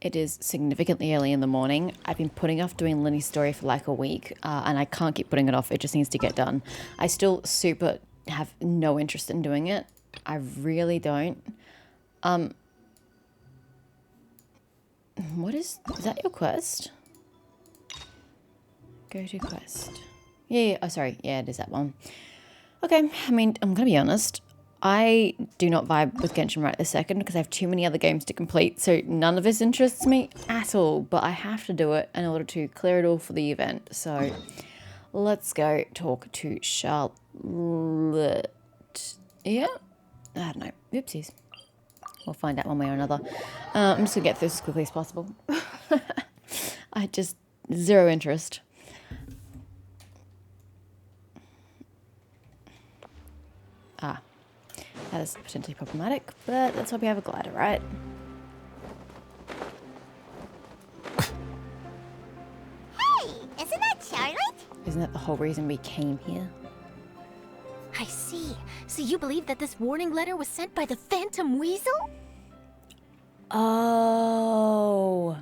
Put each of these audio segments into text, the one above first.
It is significantly early in the morning. I've been putting off doing Linny's story for like a week, and I can't keep putting it off. It just needs to get done. I still super have no interest in doing it. I really don't. What is that your quest? Go to quest. Yeah, oh sorry. Yeah, it is that one. Okay, I mean, I'm gonna be honest. I do not vibe with Genshin right this second because I have too many other games to complete, so none of this interests me at all, but I have to do it in order to clear it all for the event. So let's go talk to Charlotte. Yeah? I don't know. Oopsies. We'll find out one way or another. I'm just going to get through this as quickly as possible. I just, zero interest. That is potentially problematic, but that's why we have a glider, right? Hey, isn't that Charlotte? Isn't that the whole reason we came here? I see. So you believe that this warning letter was sent by the Phantom Weasel? Oh,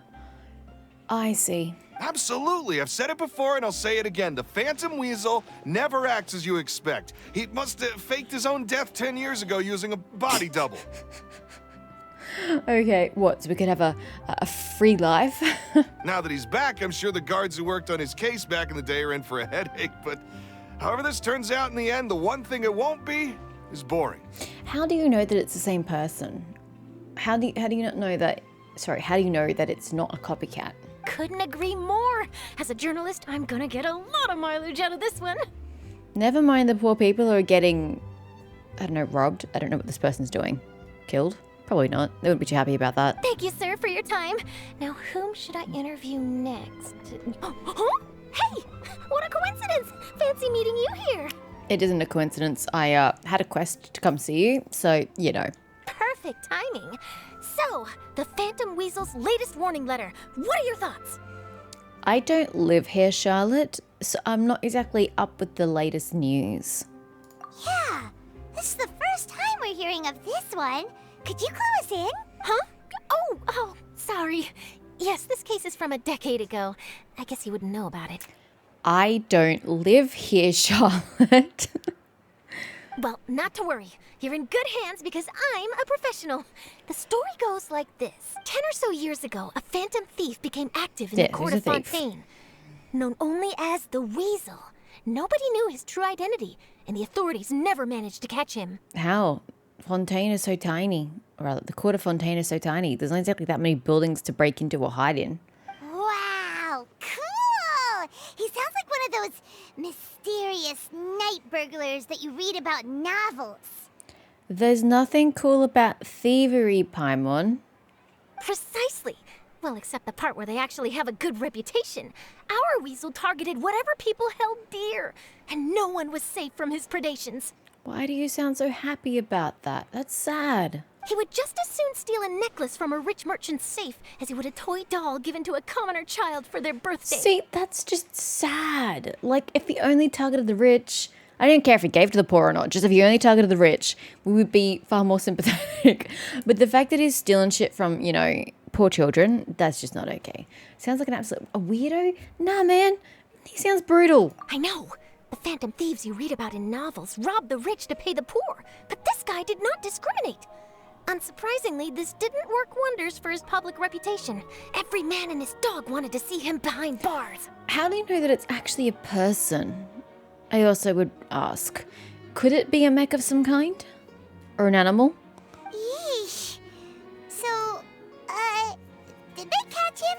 I see. Absolutely. I've said it before and I'll say it again. The Phantom Weasel never acts as you expect. He must have faked his own death 10 years ago using a body double. Okay, what? So we could have a free life? Now that he's back, I'm sure the guards who worked on his case back in the day are in for a headache, but however this turns out in the end, the one thing it won't be is boring. How do you know that it's the same person? How do you not know that? Sorry, how do you know that it's not a copycat? Couldn't agree more. As a journalist, I'm gonna get a lot of mileage out of this one. Never mind the poor people who are getting, I don't know, robbed. I don't know what this person's doing. Killed? Probably not. They wouldn't be too happy about that. Thank you, sir, for your time. Now, whom should I interview next? Huh? Hey, what a coincidence! Fancy meeting you here. It isn't a coincidence. I had a quest to come see you, so you know. Perfect timing. So, the Phantom Weasel's latest warning letter. What are your thoughts? I don't live here, Charlotte, so I'm not exactly up with the latest news. Yeah, this is the first time we're hearing of this one. Could you clue us in? Huh? Oh, sorry. Yes, this case is from a decade ago. I guess you wouldn't know about it. I don't live here, Charlotte. Well, not to worry. You're in good hands because I'm a professional. The story goes like this. 10 or so years ago, a phantom thief became active in the court of Fontaine. Known only as the Weasel. Nobody knew his true identity, and the authorities never managed to catch him. How? Fontaine is so tiny. Or rather, the court of Fontaine is so tiny. There's not exactly that many buildings to break into or hide in. Wow, cool! He sounds like one of those mysterious night burglars that you read about in novels. There's nothing cool about thievery, Paimon. Precisely. Well, except the part where they actually have a good reputation. Our Weasel targeted whatever people held dear, and no one was safe from his predations. Why do you sound so happy about that? That's sad. He would just as soon steal a necklace from a rich merchant's safe as he would a toy doll given to a commoner child for their birthday. See, that's just sad. Like, if he only targeted the rich, I don't care if he gave to the poor or not, just if he only targeted the rich, we would be far more sympathetic. But the fact that he's stealing shit from, you know, poor children, that's just not okay. Sounds like an absolute weirdo? Nah, man. He sounds brutal. I know. The phantom thieves you read about in novels rob the rich to pay the poor. But this guy did not discriminate. Unsurprisingly, this didn't work wonders for his public reputation. Every man and his dog wanted to see him behind bars. How do you know that it's actually a person? I also would ask, could it be a mech of some kind? Or an animal? Yeesh. So, did they catch him?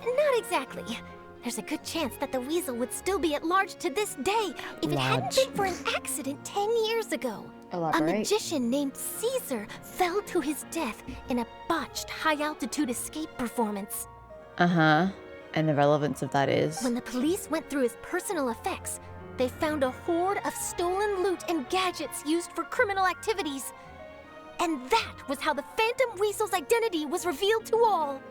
Not exactly. There's a good chance that the Weasel would still be at large to this day if it hadn't been for an accident 10 years ago. Elaborate. A magician named Caesar fell to his death in a botched high-altitude escape performance. Uh-huh. And the relevance of that is? When the police went through his personal effects, they found a hoard of stolen loot and gadgets used for criminal activities. And that was how the Phantom Weasel's identity was revealed to all.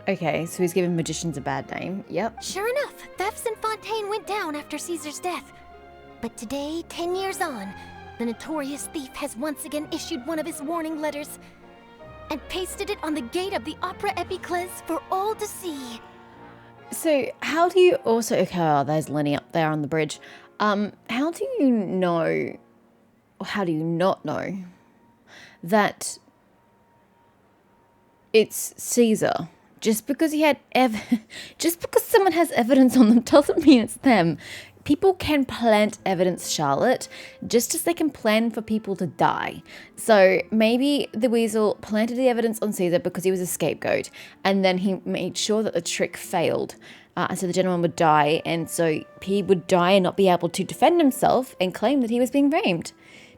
Okay, so he's giving magicians a bad name. Yep. Sure enough, thefts in Fontaine went down after Caesar's death. But today, 10 years on, the notorious thief has once again issued one of his warning letters. and pasted it on the gate of the Opera Epiclese for all to see. So how do you also... Okay, oh, there's Lenny up there on the bridge. How do you know, or how do you not know, that it's Caesar? Just because he had just because someone has evidence on them doesn't mean it's them. People can plant evidence, Charlotte, just as they can plan for people to die. So maybe the weasel planted the evidence on Caesar because he was a scapegoat, and then he made sure that the trick failed. And so the gentleman would die, and so he would die and not be able to defend himself and claim that he was being framed.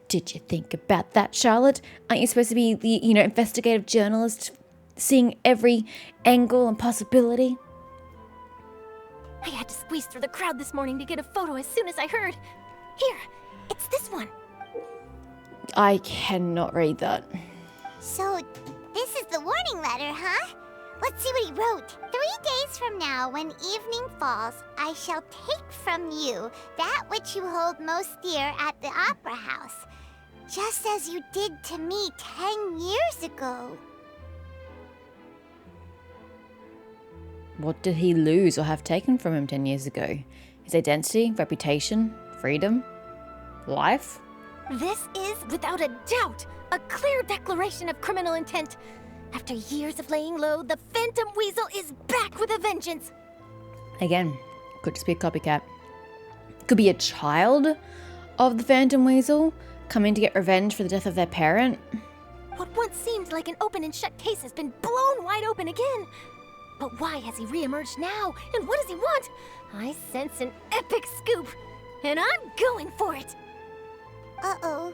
Did you think about that, Charlotte? Aren't you supposed to be the, investigative journalist, seeing every angle and possibility? I had to squeeze through the crowd this morning to get a photo as soon as I heard. Here, it's this one. I cannot read that. So, this is the warning letter, huh? Let's see what he wrote. 3 days from now, when evening falls, I shall take from you that which you hold most dear at the Opera House, just as you did to me 10 years ago. What did he lose or have taken from him 10 years ago? His identity, reputation, freedom, life? This is, without a doubt, a clear declaration of criminal intent. After years of laying low, the Phantom Weasel is back with a vengeance. Again, could just be a copycat. Could be a child of the Phantom Weasel coming to get revenge for the death of their parent. What once seemed like an open and shut case has been blown wide open again. But why has he re-emerged now? And what does he want? I sense an epic scoop, and I'm going for it. Uh-oh.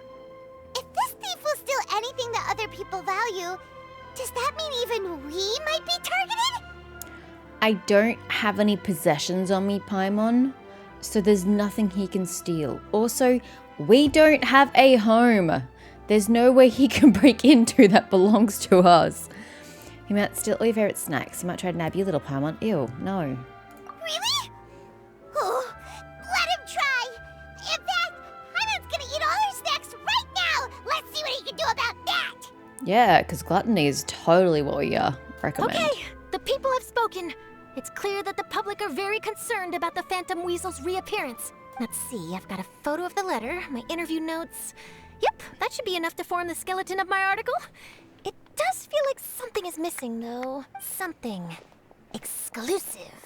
If this thief will steal anything that other people value, does that mean even we might be targeted? I don't have any possessions on me, Paimon, so there's nothing he can steal. Also, we don't have a home. There's no way he can break into that belongs to us. He might steal all your favorite snacks. He might try to nab you, little Paimon. Ew, no. Really? Oh, let him try. In fact, Hyman's gonna eat all our snacks right now. Let's see what he can do about that. Yeah, because gluttony is totally what we recommend. Okay, the people have spoken. It's clear that the public are very concerned about the Phantom Weasel's reappearance. Let's see, I've got a photo of the letter, my interview notes. Yep, that should be enough to form the skeleton of my article. It does feel like something is missing, though. Something exclusive.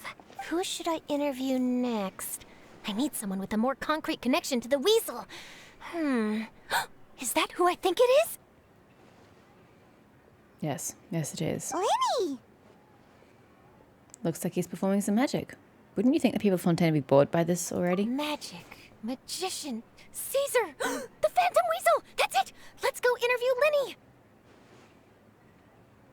Who should I interview next? I need someone with a more concrete connection to the weasel. Is that who I think it is? Yes, it is. Lenny! Looks like he's performing some magic. Wouldn't you think the people of Fontaine would be bored by this already? Magic. Magician. Caesar! The Phantom Weasel! That's it! Let's go interview Lenny!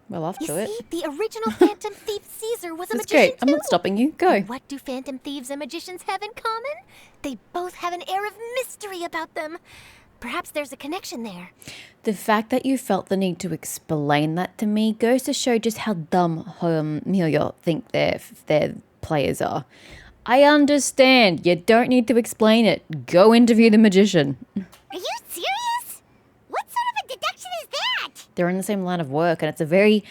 Well, off You to it. see, the original Phantom Thief Caesar was a That's magician great. I'm not too. stopping you. Go. What do Phantom Thieves and magicians have in common? They both have an air of mystery about them. Perhaps there's a connection there. The fact that you felt the need to explain that to me goes to show just how dumb Myoyo think their players are. I understand. You don't need to explain it. Go interview the magician. Are you serious? What sort of a deduction is that? They're in the same line of work, and it's a very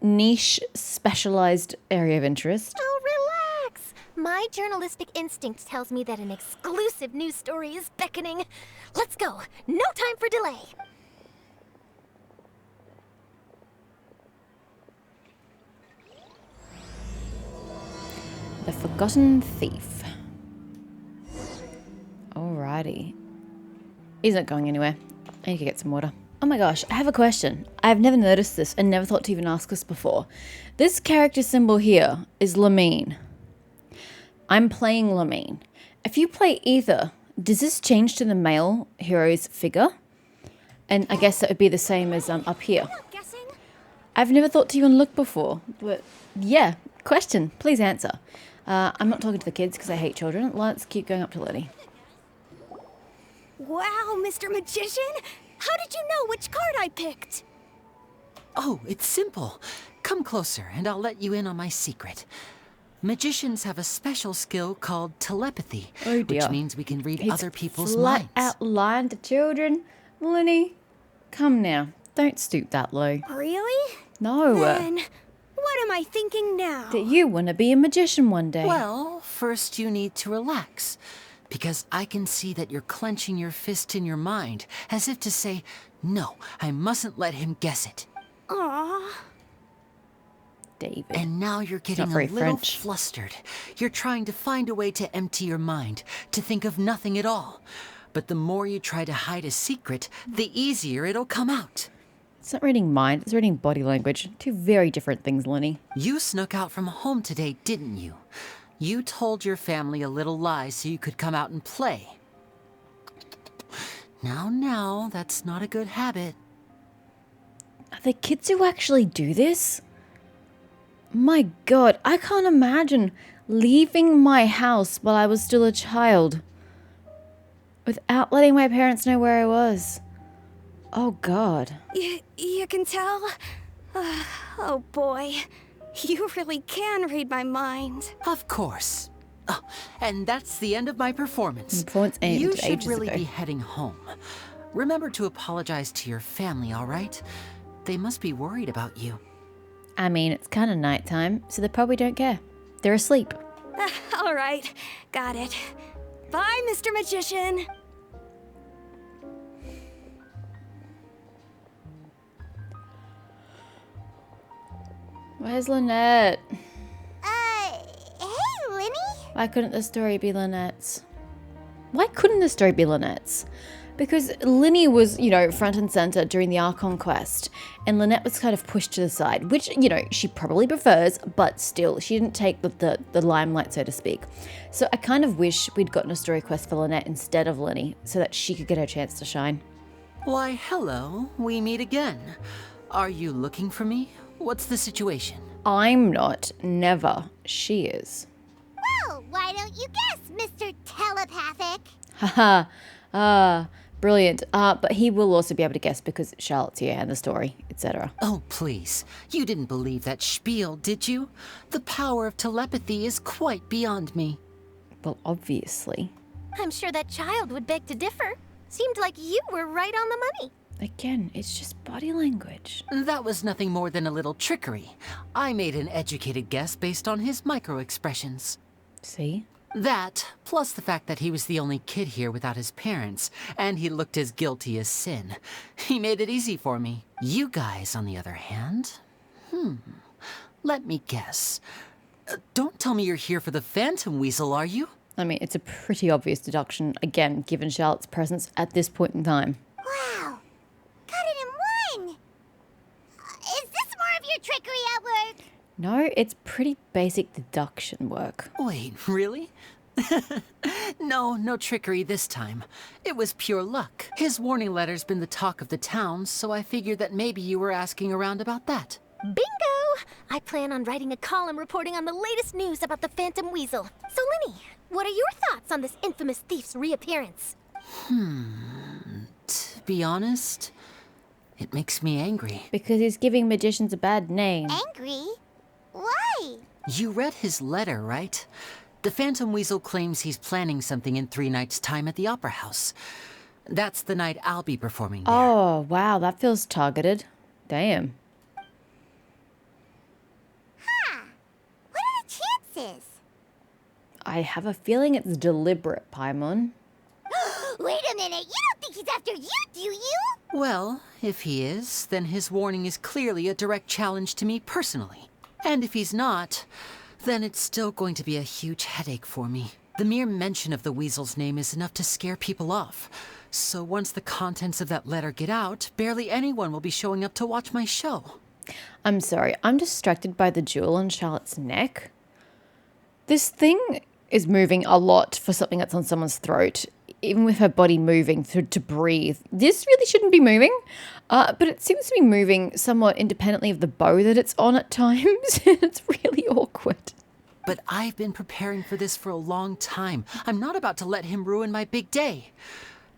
niche, specialized area of interest. Oh, relax. My journalistic instinct tells me that an exclusive news story is beckoning. Let's go. No time for delay. The Forgotten Thief. Alrighty. He's not going anywhere. I need to get some water. Oh my gosh, I have a question. I've never noticed this and never thought to even ask this before. This character symbol here is Lamine. I'm playing Lamine. If you play Aether, does this change to the male hero's figure? And I guess that would be the same as up here. I've never thought to even look before, but yeah, question, please answer. I'm not talking to the kids because I hate children. Let's keep going up to Letty. Wow, Mr. Magician! How did you know which card I picked? Oh, it's simple. Come closer and I'll let you in on my secret. Magicians have a special skill called telepathy, Oh dear. which means we can read He's other people's flat minds. out lying to children. Lenny, come now. Don't stoop that low. Really? No. Then, what am I thinking now? That you want to be a magician one day. Well, first you need to relax. Because I can see that you're clenching your fist in your mind, as if to say, no, I mustn't let him guess it. Aww. David. And now you're getting a little flustered. You're trying to find a way to empty your mind, to think of nothing at all. But the more you try to hide a secret, the easier it'll come out. It's not reading mind, it's reading body language. Two very different things, Lenny. You snuck out from home today, didn't you? You told your family a little lie so you could come out and play. Now, that's not a good habit. Are there kids who actually do this? My God, I can't imagine leaving my house while I was still a child without letting my parents know where I was. Oh God. You can tell? Oh boy. You really can read my mind. Of course. Oh, and that's the end of my performance. Performance ended You should ages really ago. be heading home. Remember to apologize to your family, all right? They must be worried about you. I mean, it's kind of nighttime, so they probably don't care. They're asleep. All right. Got it. Bye, Mr. Magician. Where's Lynette? Hey, Lenny? Why couldn't the story be Lynette's? Why couldn't the story be Lynette's? Because Linny was, front and center during the Archon quest, and Lynette was kind of pushed to the side, which, she probably prefers, but still, she didn't take the limelight, so to speak. So I kind of wish we'd gotten a story quest for Lynette instead of Linny, so that she could get her chance to shine. Why, hello. We meet again. Are you looking for me? What's the situation? I'm not. Never. She is. Well, why don't you guess, Mr. Telepathic? Haha. Brilliant. But he will also be able to guess because Charlotte's here and the story, etc. Oh, please. You didn't believe that spiel, did you? The power of telepathy is quite beyond me. Well, obviously. I'm sure that child would beg to differ. Seemed like you were right on the money. Again, it's just body language. That was nothing more than a little trickery. I made an educated guess based on his micro-expressions. See? That, plus the fact that he was the only kid here without his parents, and he looked as guilty as sin. He made it easy for me. You guys, on the other hand, let me guess. Don't tell me you're here for the Phantom Weasel, are you? I mean, it's a pretty obvious deduction, again, given Charlotte's presence at this point in time. Wow. Got it in one. Is this more of your trickery at work? No, it's pretty basic deduction work. Wait, really? No trickery this time. It was pure luck. His warning letter's been the talk of the town, so I figured that maybe you were asking around about that. Bingo! I plan on writing a column reporting on the latest news about the Phantom Weasel. So, Linny, what are your thoughts on this infamous thief's reappearance? To be honest, it makes me angry. Because he's giving magicians a bad name. Angry? Why? You read his letter, right? The Phantom Weasel claims he's planning something in 3 nights' time at the Opera House. That's the night I'll be performing there. Oh, wow, that feels targeted. Damn. What are the chances? I have a feeling it's deliberate, Paimon. Wait a minute, you don't think he's after you, do you? Well, if he is, then his warning is clearly a direct challenge to me personally. And if he's not, then it's still going to be a huge headache for me. The mere mention of the Weasel's name is enough to scare people off. So once the contents of that letter get out, barely anyone will be showing up to watch my show. I'm sorry, I'm distracted by the jewel on Charlotte's neck. This thing is moving a lot for something that's on someone's throat, even with her body moving to breathe. This really shouldn't be moving, but it seems to be moving somewhat independently of the bow that it's on at times. It's really awkward. But I've been preparing for this for a long time. I'm not about to let him ruin my big day.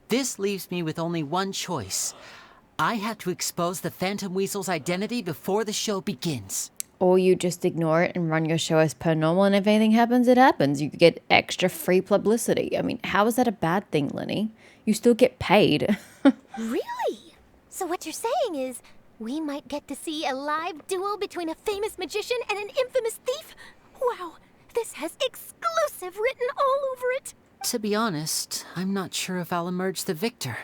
This leaves me with only one choice. I have to expose the Phantom Weasel's identity before the show begins. Or you just ignore it and run your show as per normal, and if anything happens, it happens. You get extra free publicity. I mean, how is that a bad thing, Lenny? You still get paid. Really? So what you're saying is, we might get to see a live duel between a famous magician and an infamous thief? Wow, this has exclusive written all over it. To be honest, I'm not sure if I'll emerge the victor.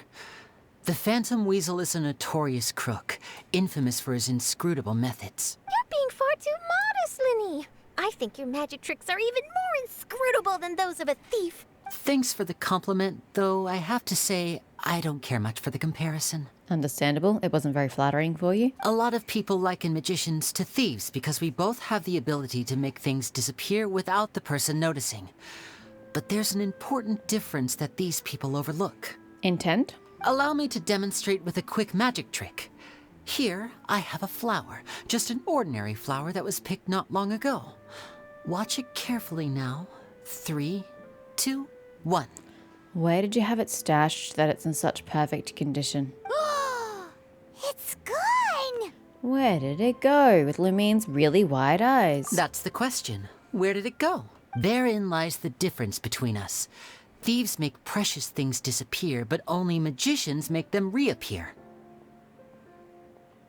The Phantom Weasel is a notorious crook, infamous for his inscrutable methods. You're being far too modest, Linny. I think your magic tricks are even more inscrutable than those of a thief. Thanks for the compliment, though I have to say, I don't care much for the comparison. Understandable. It wasn't very flattering for you. A lot of people liken magicians to thieves because we both have the ability to make things disappear without the person noticing. But there's an important difference that these people overlook. Intent? Allow me to demonstrate with a quick magic trick. Here, I have a flower, just an ordinary flower that was picked not long ago. Watch it carefully now. 3, 2, 1. Where did you have it stashed that it's in such perfect condition? It's gone! Where did it go with Lumine's really wide eyes? That's the question. Where did it go? Therein lies the difference between us. Thieves make precious things disappear, but only magicians make them reappear.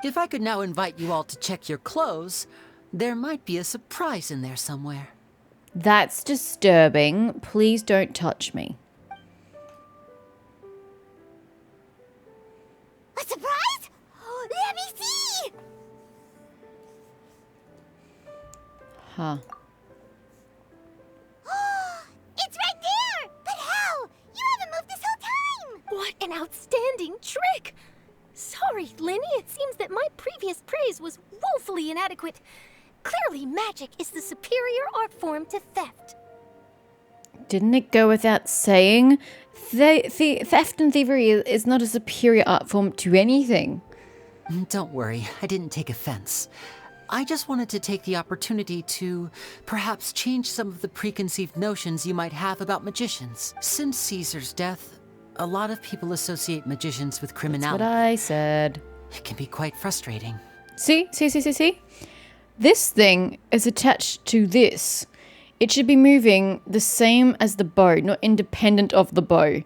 If I could now invite you all to check your clothes, there might be a surprise in there somewhere. That's disturbing. Please don't touch me. A surprise? Let me see! Huh. It's right there! But how? You haven't moved this whole time! What an outstanding trick! Sorry, Linny, it seems that my previous praise was woefully inadequate. Clearly, magic is the superior art form to theft. Didn't it go without saying? Theft and thievery is not a superior art form to anything. Don't worry, I didn't take offense. I just wanted to take the opportunity to perhaps change some of the preconceived notions you might have about magicians. Since Caesar's death, a lot of people associate magicians with That's criminality. what I said. It can be quite frustrating. See? This thing is attached to this. It should be moving the same as the bow, not independent of the bow.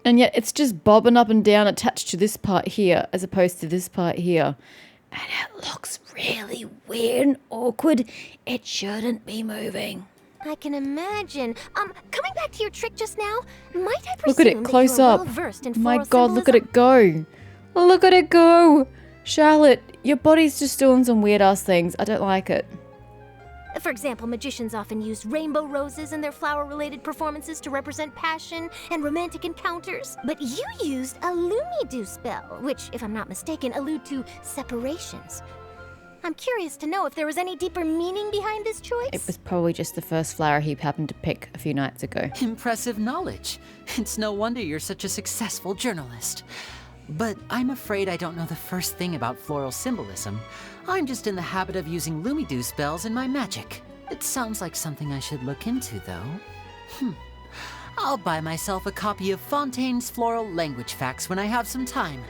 And yet it's just bobbing up and down attached to this part here, as opposed to this part here. And it looks really weird and awkward. It shouldn't be moving. I can imagine. Coming back to your trick just now, might I presume Look at it close that you are up. well-versed in My floral god, look at symbolism? it go. Look at it go. Charlotte, your body's just doing some weird ass things. I don't like it. For example, magicians often use rainbow roses in their flower-related performances to represent passion and romantic encounters. But you used a Lumidu spell, which, if I'm not mistaken, allude to separations. I'm curious to know if there was any deeper meaning behind this choice. It was probably just the first flower he happened to pick a few nights ago. Impressive knowledge. It's no wonder you're such a successful journalist. But I'm afraid I don't know the first thing about floral symbolism. I'm just in the habit of using Lumidu spells in my magic. It sounds like something I should look into, though. I'll buy myself a copy of Fontaine's Floral Language Facts when I have some time.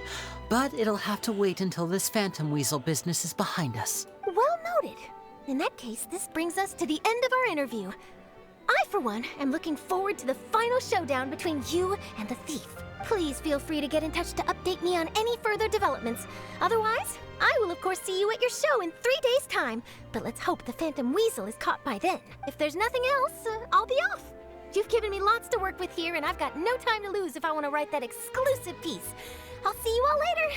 But it'll have to wait until this Phantom Weasel business is behind us. Well noted. In that case, this brings us to the end of our interview. I, for one, am looking forward to the final showdown between you and the thief. Please feel free to get in touch to update me on any further developments. Otherwise, I will of course see you at your show in 3 days' time. But let's hope the Phantom Weasel is caught by then. If there's nothing else, I'll be off. You've given me lots to work with here, and I've got no time to lose if I want to write that exclusive piece. I'll see you all later.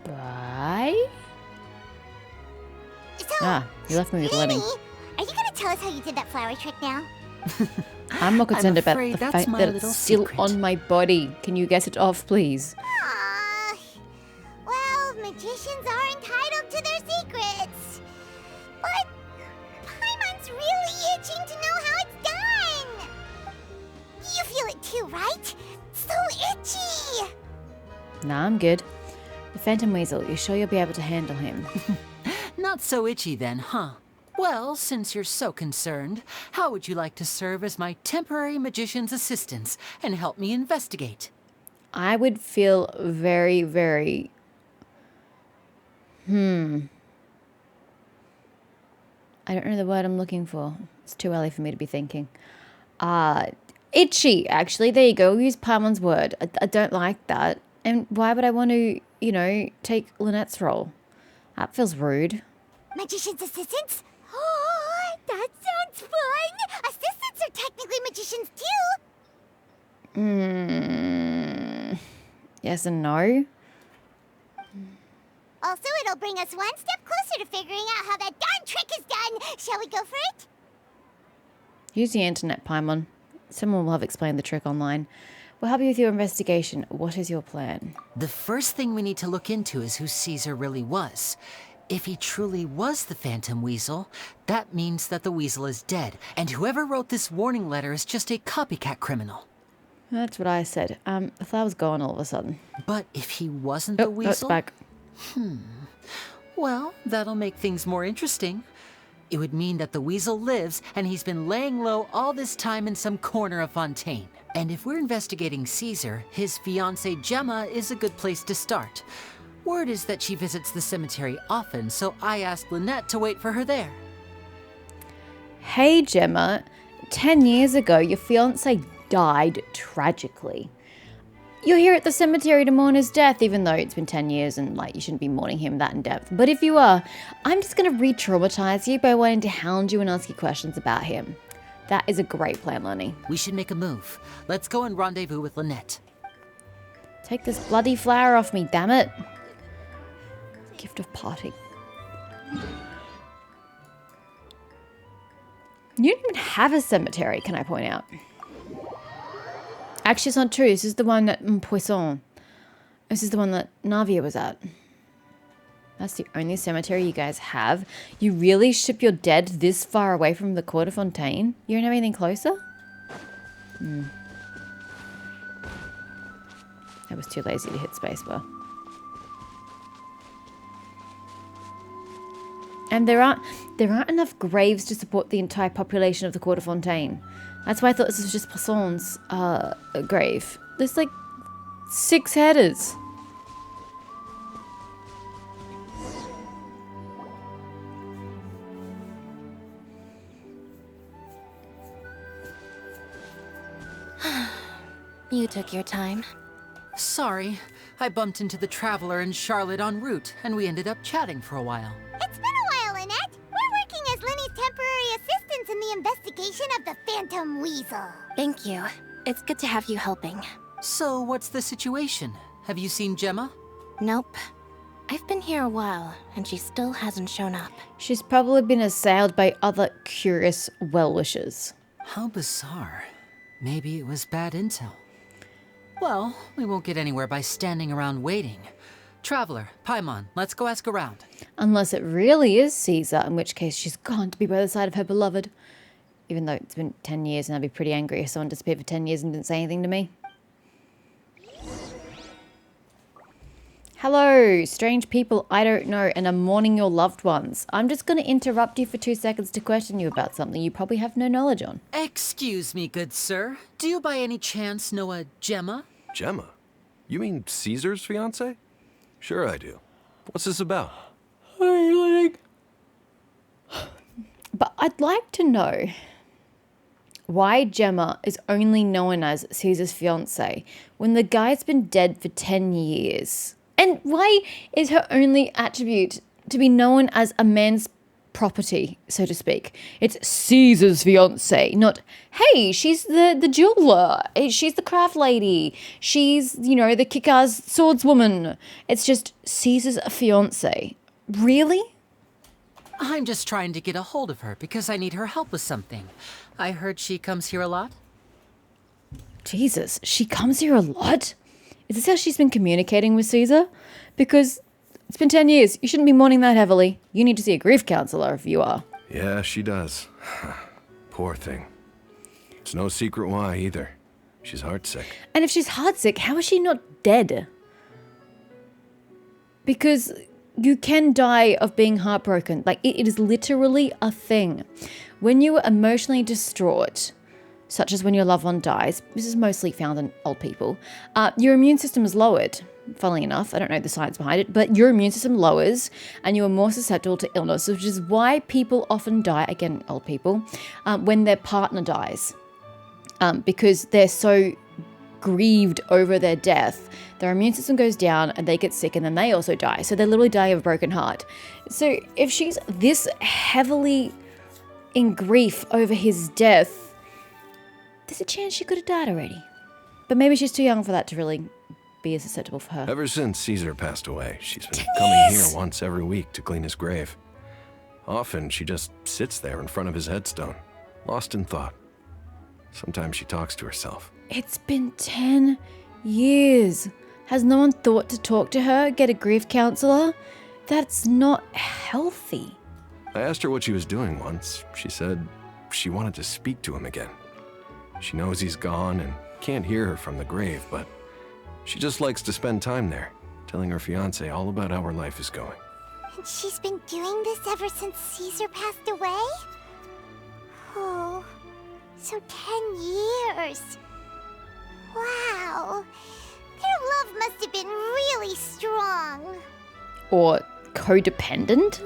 Bye? So, You left me with Lenny. Lenny, are you gonna tell us how you did that flower trick now? I'm not concerned about afraid the that's fact my that little it's still secret. on my body. Can you get it off, please? Well, magicians are entitled to their secrets. But Paimon's really itching to know how it's done. You feel it too, right? So itchy. Nah, I'm good. The Phantom Weasel, you sure you'll be able to handle him? Not so itchy then, huh? Well, since you're so concerned, how would you like to serve as my temporary magician's assistant and help me investigate? I would feel very, very... I don't know the word I'm looking for. It's too early for me to be thinking. Itchy, actually. There you go. Use Paimon's word. I don't like that. And why would I want to, you know, take Lynette's role? That feels rude. Magician's assistants? Oh, that sounds fun! Assistants are technically magicians too! Yes and no. Also, it'll bring us one step closer to figuring out how that darn trick is done! Shall we go for it? Use the internet, Paimon. Someone will have explained the trick online. We'll help you with your investigation. What is your plan? The first thing we need to look into is who Caesar really was. If he truly was the Phantom Weasel, that means that the Weasel is dead, and whoever wrote this warning letter is just a copycat criminal. That's what I said. The flower's gone all of a sudden. But if he wasn't the Weasel... It's back. Well, that'll make things more interesting. It would mean that the Weasel lives, and he's been laying low all this time in some corner of Fontaine. And if we're investigating Caesar, his fiancée Gemma is a good place to start. Word is that she visits the cemetery often, so I asked Lynette to wait for her there. Hey, Gemma. 10 years ago, your fiancé died tragically. You're here at the cemetery to mourn his death, even though it's been 10 years and, like, you shouldn't be mourning him that in depth. But if you are, I'm just going to re-traumatize you by wanting to hound you and ask you questions about him. That is a great plan, Lenny. We should make a move. Let's go and rendezvous with Lynette. Take this bloody flower off me, damn it. Gift of parting. You don't even have a cemetery, can I point out? Actually, it's not true. This is the one at Poisson. This is the one that Navia was at. That's the only cemetery you guys have. You really ship your dead this far away from the Court of Fontaine? You don't have anything closer? I was too lazy to hit spacebar. And there aren't enough graves to support the entire population of the Court of Fontaine. That's why I thought this was just Poisson's grave. There's like 6 headers. You took your time. Sorry, I bumped into the Traveler and Charlotte en route, and we ended up chatting for a while. It's been a while, Lynette. We're working as Lenny's temporary assistants in the investigation of the Phantom Weasel. Thank you. It's good to have you helping. So, what's the situation? Have you seen Gemma? Nope. I've been here a while, and she still hasn't shown up. She's probably been assailed by other curious well-wishers. How bizarre. Maybe it was bad intel. Well, we won't get anywhere by standing around waiting. Traveler, Paimon, let's go ask around. Unless it really is Caesar, in which case she's gone to be by the side of her beloved. Even though it's been 10 years and I'd be pretty angry if someone disappeared for 10 years and didn't say anything to me. Hello, strange people I don't know and are mourning your loved ones. I'm just going to interrupt you for 2 seconds to question you about something you probably have no knowledge on. Excuse me, good sir. Do you by any chance know a Gemma? Gemma? You mean Caesar's fiancée? Sure I do. What's this about? But I'd like to know why Gemma is only known as Caesar's fiancée when the guy's been dead for 10 years. And why is her only attribute to be known as a man's property, so to speak? It's Caesar's fiancée, not, hey, she's the jeweler. She's the craft lady. She's, you know, the kick-ass swordswoman. It's just Caesar's fiancée. Really? I'm just trying to get a hold of her because I need her help with something. I heard she comes here a lot. Jesus, she comes here a lot? Is this how she's been communicating with Caesar? Because it's been 10 years. You shouldn't be mourning that heavily. You need to see a grief counselor if you are. Yeah, she does. Poor thing. It's no secret why either. She's heartsick. And if she's heartsick, how is she not dead? Because you can die of being heartbroken. Like, it is literally a thing. When you are emotionally distraught, such as when your loved one dies, this is mostly found in old people, your immune system is lowered. Funnily enough, I don't know the science behind it, but your immune system lowers and you are more susceptible to illness, which is why people often die, again, old people, when their partner dies. Because they're so grieved over their death, their immune system goes down and they get sick and then they also die. So they're literally dying of a broken heart. So if she's this heavily in grief over his death, there's a chance she could have died already. But maybe she's too young for that to really be as susceptible for her. Ever since Caesar passed away, she's been coming here once every week to clean his grave. Often she just sits there in front of his headstone, lost in thought. Sometimes she talks to herself. It's been 10 years. Has no one thought to talk to her, get a grief counselor? That's not healthy. I asked her what she was doing once. She said she wanted to speak to him again. She knows he's gone and can't hear her from the grave, but she just likes to spend time there, telling her fiancé all about how her life is going. And she's been doing this ever since Caesar passed away? Oh, so 10 years. Wow. Their love must have been really strong. Or codependent?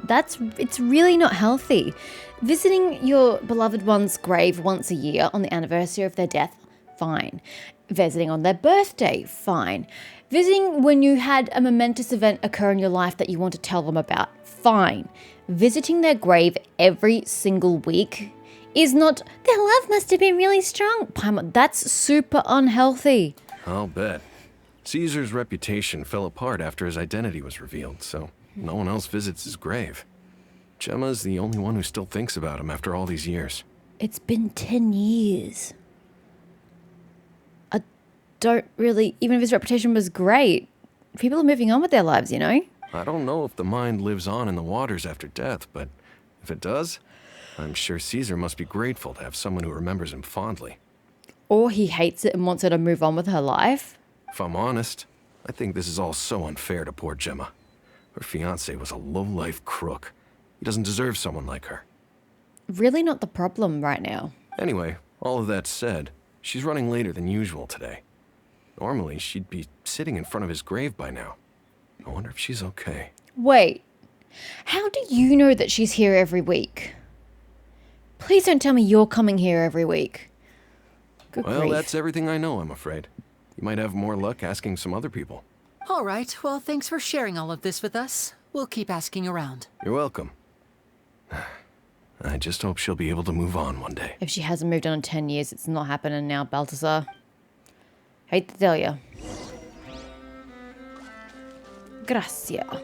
It's really not healthy. Visiting your beloved one's grave once a year on the anniversary of their death, fine. Visiting on their birthday, fine. Visiting when you had a momentous event occur in your life that you want to tell them about, fine. Visiting their grave every single week is not, their love must have been really strong. Paimon, that's super unhealthy. I'll bet. Caesar's reputation fell apart after his identity was revealed, so no one else visits his grave. Gemma's the only one who still thinks about him after all these years. It's been 10 years. I don't really, even if his reputation was great, people are moving on with their lives, you know? I don't know if the mind lives on in the waters after death, but if it does, I'm sure Caesar must be grateful to have someone who remembers him fondly. Or he hates it and wants her to move on with her life. If I'm honest, I think this is all so unfair to poor Gemma. Her fiancé was a low-life crook. He doesn't deserve someone like her. Really not the problem right now. Anyway, all of that said, she's running later than usual today. Normally, she'd be sitting in front of his grave by now. I wonder if she's okay. Wait, how do you know that she's here every week? Please don't tell me you're coming here every week. Good Well, grief. that's everything I know, I'm afraid. You might have more luck asking some other people. All right, well, thanks for sharing all of this with us. We'll keep asking around. You're welcome. I just hope she'll be able to move on one day. If she hasn't moved on in 10 years, it's not happening now, Balthazar. Hate to tell ya. Gracia.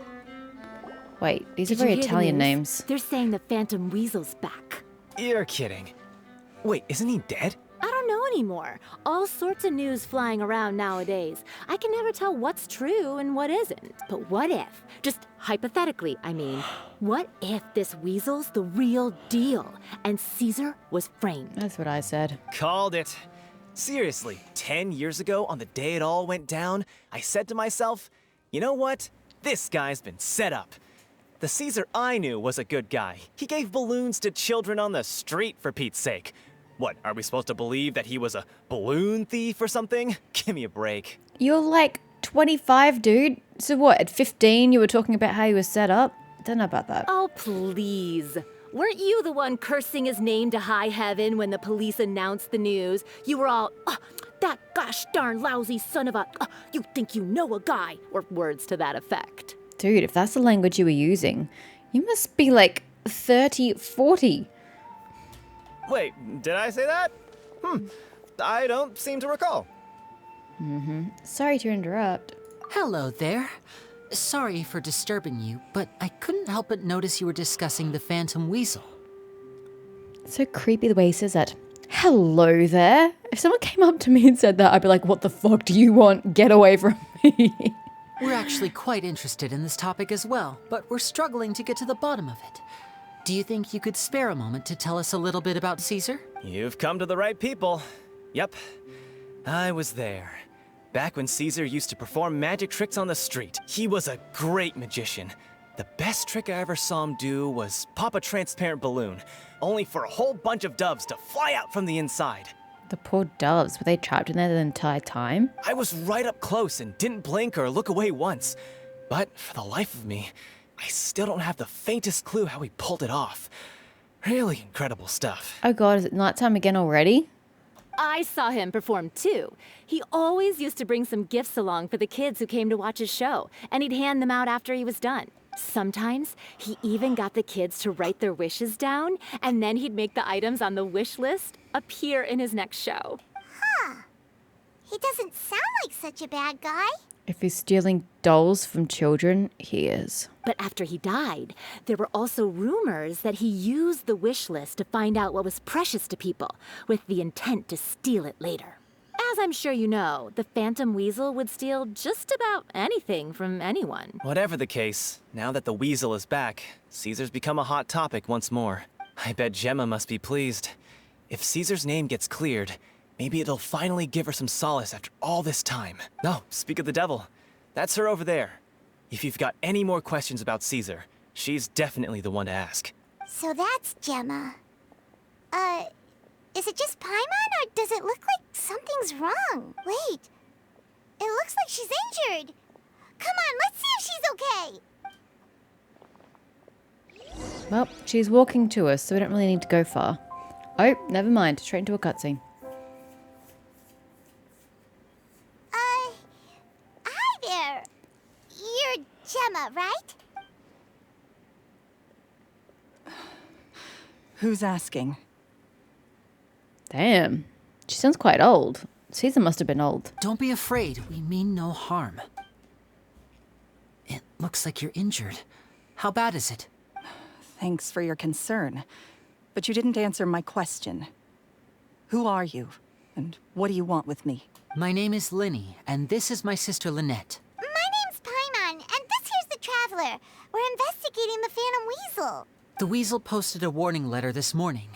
Wait, these are very Italian names. They're saying the Phantom Weasel's back. You're kidding. Wait, isn't he dead? I don't know anymore. All sorts of news flying around nowadays. I can never tell what's true and what isn't. But what if, just hypothetically, I mean, what if this Weasel's the real deal and Caesar was framed? That's what I said. Called it. Seriously, 10 years ago, on the day it all went down, I said to myself, you know what? This guy's been set up. The Caesar I knew was a good guy. He gave balloons to children on the street, for Pete's sake. What, are we supposed to believe that he was a balloon thief or something? Give me a break. You're like 25, dude. So what, at 15 you were talking about how he was set up? Don't know about that. Oh, please. Weren't you the one cursing his name to high heaven when the police announced the news? You were all, that gosh darn lousy son of a, you think you know a guy, or words to that effect. Dude, if that's the language you were using, you must be like 30, 40. Wait, did I say that? I don't seem to recall. Sorry to interrupt. Hello there. Sorry for disturbing you, but I couldn't help but notice you were discussing the Phantom Weasel. So creepy the way he says that. Hello there. If someone came up to me and said that, I'd be like, what the fuck do you want? Get away from me. We're actually quite interested in this topic as well, but we're struggling to get to the bottom of it. Do you think you could spare a moment to tell us a little bit about Caesar? You've come to the right people. Yep, I was there. Back when Caesar used to perform magic tricks on the street. He was a great magician. The best trick I ever saw him do was pop a transparent balloon, only for a whole bunch of doves to fly out from the inside. The poor doves, were they trapped in there the entire time? I was right up close and didn't blink or look away once. But for the life of me, I still don't have the faintest clue how he pulled it off. Really incredible stuff. Oh god, is it nighttime again already? I saw him perform too. He always used to bring some gifts along for the kids who came to watch his show, and he'd hand them out after he was done. Sometimes, he even got the kids to write their wishes down, and then he'd make the items on the wish list appear in his next show. Huh. He doesn't sound like such a bad guy. If he's stealing dolls from children, he is. But after he died, there were also rumors that he used the wish list to find out what was precious to people, with the intent to steal it later. As I'm sure you know, the Phantom Weasel would steal just about anything from anyone. Whatever the case, now that the Weasel is back, Caesar's become a hot topic once more. I bet Gemma must be pleased. If Caesar's name gets cleared, maybe it'll finally give her some solace after all this time. No, speak of the devil. That's her over there. If you've got any more questions about Caesar, she's definitely the one to ask. So that's Gemma. Is it just Paimon, or does it look like something's wrong? Wait, it looks like she's injured. Come on, let's see if she's okay. Well, she's walking to us, so we don't really need to go far. Oh, never mind. Straight into a cutscene. Hi there. You're Gemma, right? Who's asking? Damn. She sounds quite old. Caesar must have been old. Don't be afraid. We mean no harm. It looks like you're injured. How bad is it? Thanks for your concern. But you didn't answer my question. Who are you? And what do you want with me? My name is Linny, and this is my sister Lynette. My name's Paimon, and this here's the Traveler. We're investigating the Phantom Weasel. The Weasel posted a warning letter this morning.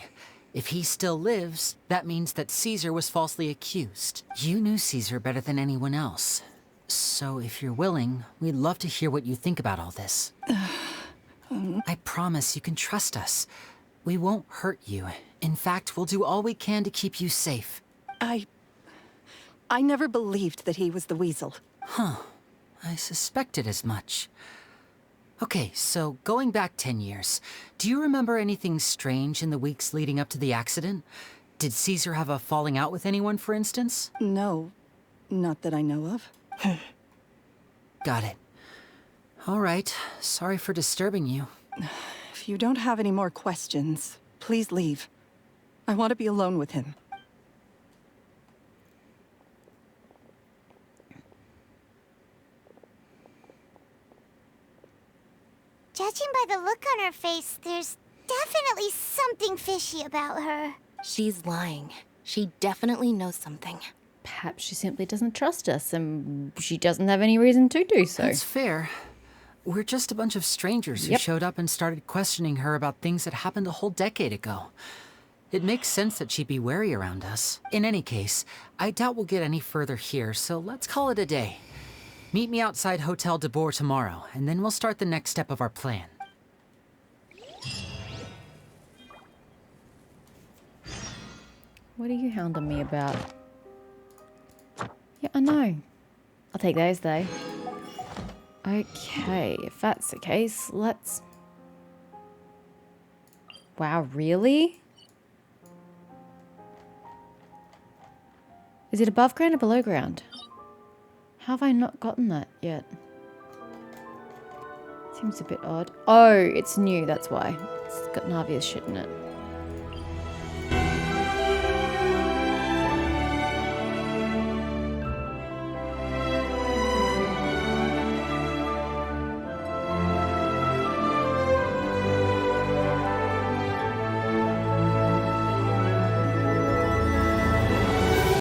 If he still lives, that means that Caesar was falsely accused. You knew Caesar better than anyone else. So if you're willing, we'd love to hear what you think about all this. I promise you can trust us. We won't hurt you. In fact, we'll do all we can to keep you safe. I never believed that he was the Weasel. Huh. I suspected as much. Okay, so going back 10 years, do you remember anything strange in the weeks leading up to the accident? Did Caesar have a falling out with anyone, for instance? No, not that I know of. Got it. All right, sorry for disturbing you. If you don't have any more questions, please leave. I want to be alone with him. Judging by the look on her face, there's definitely something fishy about her. She's lying. She definitely knows something. Perhaps she simply doesn't trust us, and she doesn't have any reason to do so. That's fair. We're just a bunch of strangers who showed up and started questioning her about things that happened a whole decade ago. It makes sense that she'd be wary around us. In any case, I doubt we'll get any further here, so let's call it a day. Meet me outside Hotel de Boer tomorrow, and then we'll start the next step of our plan. What are you hounding me about? Yeah, I know. I'll take those, though. Okay, if that's the case, let's... Wow, really? Is it above ground or below ground? How have I not gotten that yet? Seems a bit odd. Oh, it's new, that's why. It's got Navia's shit in it.